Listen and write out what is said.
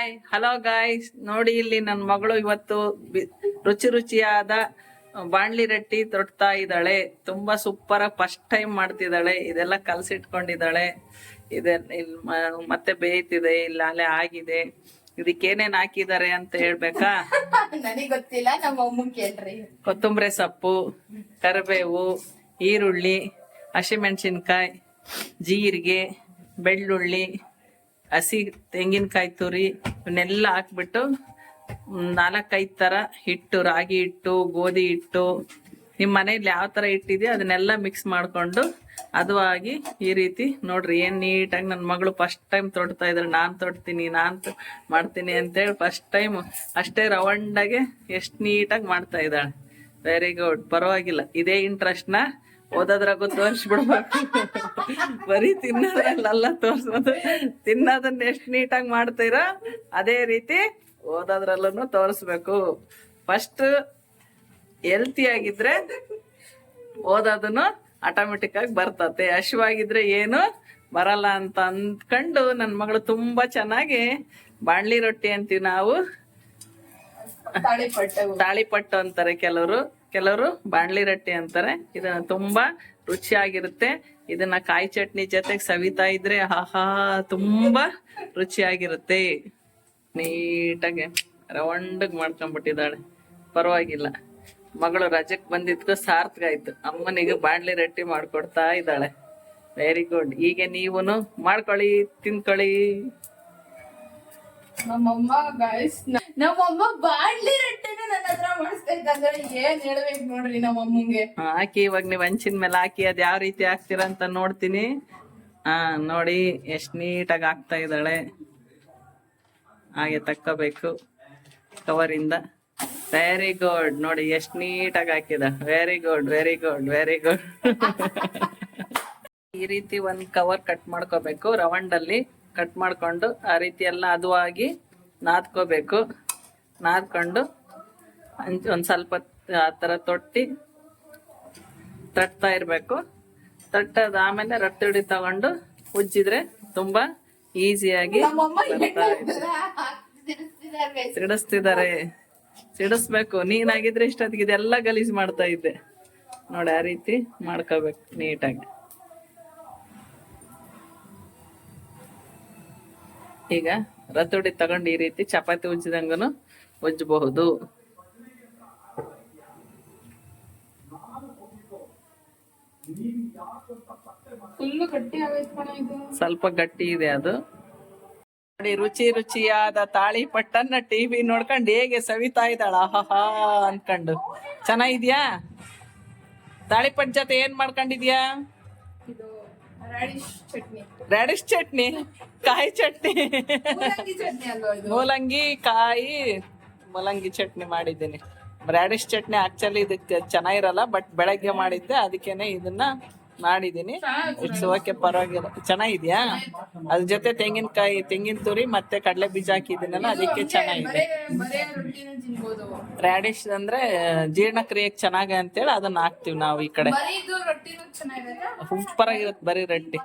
Hi hello guys, ನೋಡಿ ಇಲ್ಲಿ ನನ್ನ ಮಗಳು ಇವತ್ತು ರುಚಿ ರುಚಿಯಾದ ಬಾಣ್ಲಿ ರೊಟ್ಟಿ ತೊಡ್ತಾ ಇದ್ದಾಳೆ. ತುಂಬಾ ಸೂಪರ್ ಆಗಿ ಫಸ್ಟ್ ಟೈಮ್ ಮಾಡ್ತಿದ್ದಾಳೆ. ಇದೆಲ್ಲ ಕಲಸಿಟ್ಕೊಂಡಿದ್ದಾಳೆ. ಮತ್ತೆ ಬೇಯ್ತಿದೆ, ಇಲ್ಲ ಅಲ್ಲೇ ಆಗಿದೆ. ಇದಕ್ಕೆ ಏನೇನ್ ಹಾಕಿದ್ದಾರೆ ಅಂತ ಹೇಳ್ಬೇಕಾ? ನನಗೆ ಗೊತ್ತಿಲ್ಲ, ನಮ್ಮ ಅಮ್ಮ ಕೇಳ್ರಿ. ಕೊತ್ತಂಬರಿ ಸೊಪ್ಪು, ಕರಿಬೇವು, ಈರುಳ್ಳಿ, ಹಸಿಮೆಣಸಿನ್ಕಾಯಿ, ಜೀರಿಗೆ, ಬೆಳ್ಳುಳ್ಳಿ, ಹಸಿ ತೆಂಗಿನಕಾಯಿ ತುರಿ ಇವನ್ನೆಲ್ಲ ಹಾಕ್ಬಿಟ್ಟು 4-5 ಥರ ಹಿಟ್ಟು, ರಾಗಿ ಹಿಟ್ಟು, ಗೋಧಿ ಹಿಟ್ಟು, ನಿಮ್ಮ ಮನೇಲಿ ಯಾವ ಥರ ಹಿಟ್ಟಿದೆಯೋ ಅದನ್ನೆಲ್ಲ ಮಿಕ್ಸ್ ಮಾಡಿಕೊಂಡು ಅದು ಆಗಿ ಈ ರೀತಿ ನೋಡ್ರಿ ಏನು ನೀಟಾಗಿ ನನ್ನ ಮಗಳು ಫಸ್ಟ್ ಟೈಮ್ ತೊಡ್ತಾ ಇದ್ದಾರೆ. ನಾನು ಮಾಡ್ತೀನಿ ಅಂತೇಳಿ ಫಸ್ಟ್ ಟೈಮ್ ಅಷ್ಟೇ ರೌಂಡಾಗೆ ಎಷ್ಟು ನೀಟಾಗಿ ಮಾಡ್ತಾ ಇದ್ದಾಳೆ. ವೆರಿ ಗುಡ್, ಪರವಾಗಿಲ್ಲ. ಇದೇ ಇಂಟ್ರೆಸ್ಟ್ನ ಓದೋದ್ರಾಗೂ ತೋರಿಸ್ಬಿಡ್ಬೇಕು. ಬರೀ ತಿನ್ನೋದ್ರಲ್ಲ ತೋರ್ಸೋದು. ತಿನ್ನೋದನ್ನ ಎಷ್ಟು ನೀಟಾಗಿ ಮಾಡ್ತೀರಾ ಅದೇ ರೀತಿ ಓದೋದ್ರಲ್ಲೂ ತೋರಿಸ್ಬೇಕು. ಫಸ್ಟ್ ಹೆಲ್ತಿ ಆಗಿದ್ರೆ ಓದೋದನ್ನು ಆಟೋಮೆಟಿಕ್ ಆಗಿ ಬರ್ತತೆ. ಹಸಿವಾಗಿದ್ರೆ ಏನು ಬರಲ್ಲ ಅಂತ ಅಂದ್ಕೊಂಡು ನನ್ನ ಮಗಳು ತುಂಬಾ ಚೆನ್ನಾಗಿ ಬಾಣ್ಲಿ ರೊಟ್ಟಿ ಅಂತೀವಿ ನಾವು, ತಾಳಿಪಟ್ಟು ಅಂತಾರೆ ಕೆಲವರು ಬಾಣ್ಲಿ ರೊಟ್ಟಿ ಅಂತಾರೆ. ಇದನ್ನ ತುಂಬಾ ರುಚಿಯಾಗಿರುತ್ತೆ. ಇದನ್ನ ಕಾಯಿ ಚಟ್ನಿ ಜೊತೆಗೆ ಸವಿತಾ ಇದ್ರೆ ಆಹಾ ತುಂಬಾ ರುಚಿಯಾಗಿರುತ್ತೆ. ನೀಟಾಗಿ ರೌಂಡಗ್ ಮಾಡ್ಕೊಂಡ್ಬಿಟ್ಟಿದ್ದಾಳೆ. ಪರವಾಗಿಲ್ಲ, ಮಗಳು ರಜಕ್ ಬಂದಿದ್ಕು ಸಾರ್ಥಕ ಆಯ್ತು. ಅಮ್ಮನಿಗೆ ಬಾಣ್ಲಿ ರೊಟ್ಟಿ ಮಾಡ್ಕೊಡ್ತಾ ಇದ್ದಾಳೆ. Very good. ಹೀಗೆ ನೀವುನು ಮಾಡ್ಕೊಳ್ಳಿ, ತಿನ್ಕೊಳ್ಳಿ. ನಮ್ಮಮ್ಮ ಬಾಣ್ಲಿ ರೊಟ್ಟಿನ ನನ್ನ ಹತ್ರ ಮಾಡಿಸ್ತಾ ಇದ್ದಂದ್ರೆ ಏನ್ ಹೇಳ್ಬೇಕು ನೋಡ್ರಿ ನಮ್ಮಮ್ಮಗೆ. ಹಾಕಿ ಇವಾಗ ನೀವು ಹಂಚಿನ ಮೇಲೆ ಹಾಕಿ ಅದ್ ಯಾವ ರೀತಿ ಹಾಕ್ತೀರಾ ಅಂತ ನೋಡ್ತೀನಿ. ನೋಡಿ ಎಷ್ಟ್ ನೀಟಾಗಿ ಹಾಕ್ತಾ ಇದ್ದಾಳೆ. ಹಾಗೆ ತಕ್ಕೋಬೇಕು ಕವರಿಂದ. Very good. ನೋಡಿ ಎಷ್ಟ್ ನೀಟಾಗಿ ಹಾಕಿದ. Very good, very good, very good. ಈ ರೀತಿ ಒಂದ್ ಕವರ್ ಕಟ್ ಮಾಡ್ಕೋಬೇಕು. ರೌಂಡಲ್ಲಿ ಕಟ್ ಮಾಡ್ಕೊಂಡು ಆ ರೀತಿ ಎಲ್ಲ ಹದವಾಗಿ ನಾದ್ಕೋಬೇಕು. ನಾದ್ಕೊಂಡು ಒಂದ್ ಸ್ವಲ್ಪ ಆ ಥರ ತಟ್ತಾ ಇರಬೇಕು. ತಟ್ಟದ ಆಮೇಲೆ ರೊಟ್ಟಿ ಹುಡಿ ತಗೊಂಡು ಉಜ್ಜಿದ್ರೆ ತುಂಬಾ ಈಸಿಯಾಗಿ ಸಿಡಿಸ್ಬೇಕು. ನೀನಾಗಿದ್ರೆ ಇಷ್ಟೊತ್ತಿಗೆ ಇದೆಲ್ಲ ಗಲೀಜ್ ಮಾಡ್ತಾ ಇದ್ದೆ. ನೋಡಿ ಆ ರೀತಿ ಮಾಡ್ಕೋಬೇಕು ನೀಟಾಗಿ. ಈಗ ರತುಡಿ ತಗೊಂಡು ಈ ರೀತಿ ಚಪಾತಿ ಉಜ್ಜಿದಂಗನು ಉಜ್ಜಬಹುದು. ಸ್ವಲ್ಪ ಗಟ್ಟಿ ಇದೆ ಅದು. ನೋಡಿ ರುಚಿ ರುಚಿಯಾದ ತಾಳಿಪಟ್ಟನ್ನ ಟಿವಿ ನೋಡ್ಕೊಂಡು ಹೇಗೆ ಸವಿತಾ ಇದ್ದಾಳ ಆಹಾ ಅನ್ಕೊಂಡು. ಚೆನ್ನಾಗಿದ್ಯಾ? ತಾಳಿಪಟ್ಟು ಜೊತೆ ಏನ್ ಮಾಡ್ಕೊಂಡಿದ್ಯಾ? ರ್ಯಾಡಿಶ್ ಚಟ್ನಿ, ಕಾಯಿ ಚಟ್ನಿ, ಮೂಲಂಗಿ ಚಟ್ನಿ ಮಾಡಿದ್ದೀನಿ. ರ್ಯಾಡಿಶ್ ಚಟ್ನಿ ಆಕ್ಚುಲಿ ಇದಕ್ಕೆ ಚೆನ್ನಾಗಿರಲ್ಲ, ಬಟ್ ಬೆಳಗ್ಗೆ ಮಾಡಿದ್ದೆ, ಅದಕ್ಕೇನೆ ಇದನ್ನ ಮಾಡಿದ್ದೀನಿ. ಇಟ್ಸ್ ಓಕೆ, ಪರವಾಗಿಲ್ಲ. ಚೆನ್ನಾಗಿದ್ಯಾ? ಅದ್ರ ಜೊತೆ ತೆಂಗಿನ ತುರಿ ಮತ್ತೆ ಕಡಲೆ ಬೀಜ ಹಾಕಿದ್ದೀನಲ್ಲ, ಅದಕ್ಕೆ ಚೆನ್ನಾಗಿದೆ. ರ್ಯಾಡಿಶ್ ಅಂದ್ರೆ ಜೀರ್ಣಕ್ರಿಯೆಗೆ ಚೆನ್ನಾಗಿ ಅಂತೇಳಿ ಅದನ್ನ ಹಾಕ್ತಿವಿ ನಾವು ಈ ಕಡೆ. ಸೂಪರ್ ಆಗಿರುತ್ತೆ ಬರೀ ರೊಟ್ಟಿ.